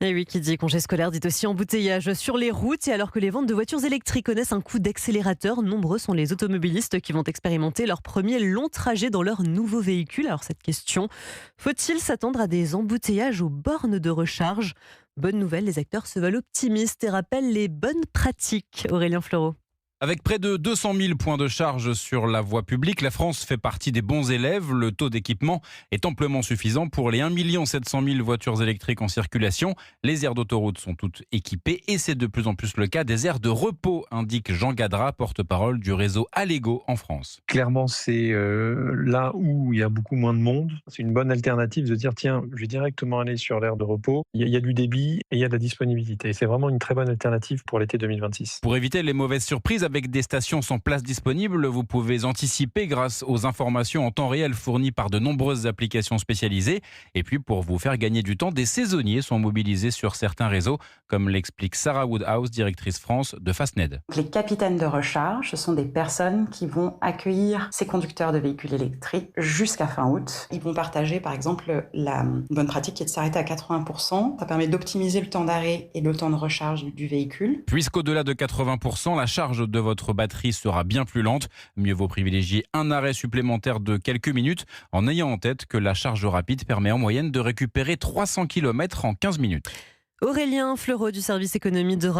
Et oui, qui dit congé scolaire dit aussi embouteillage sur les routes. Et alors que les ventes de voitures électriques connaissent un coup d'accélérateur, nombreux sont les automobilistes qui vont expérimenter leur premier long trajet dans leur nouveau véhicule. Alors cette question, faut-il s'attendre à des embouteillages aux bornes de recharge? Bonne nouvelle, les acteurs se veulent optimistes et rappellent les bonnes pratiques. Aurélien Fleureau. Avec près de 200 000 points de charge sur la voie publique, la France fait partie des bons élèves. Le taux d'équipement est amplement suffisant pour les 1 700 000 voitures électriques en circulation. Les aires d'autoroute sont toutes équipées et c'est de plus en plus le cas des aires de repos, indique Jean Gadra, porte-parole du réseau Allego en France. Clairement, c'est là où il y a beaucoup moins de monde. C'est une bonne alternative de dire tiens, je vais directement aller sur l'aire de repos. Il y a du débit et il y a de la disponibilité. C'est vraiment une très bonne alternative pour l'été 2026. Pour éviter les mauvaises surprises, avec des stations sans place disponible, vous pouvez anticiper grâce aux informations en temps réel fournies par de nombreuses applications spécialisées. Et puis pour vous faire gagner du temps, des saisonniers sont mobilisés sur certains réseaux, comme l'explique Sarah Woodhouse, directrice France de Fastned. Les capitaines de recharge, ce sont des personnes qui vont accueillir ces conducteurs de véhicules électriques jusqu'à fin août. Ils vont partager par exemple la bonne pratique qui est de s'arrêter à 80%. Ça permet d'optimiser le temps d'arrêt et le temps de recharge du véhicule. Puisqu'au-delà de 80%, la charge de votre batterie sera bien plus lente. Mieux vaut privilégier un arrêt supplémentaire de quelques minutes en ayant en tête que la charge rapide permet en moyenne de récupérer 300 km en 15 minutes. Aurélien Fleureau du service économie d'Europe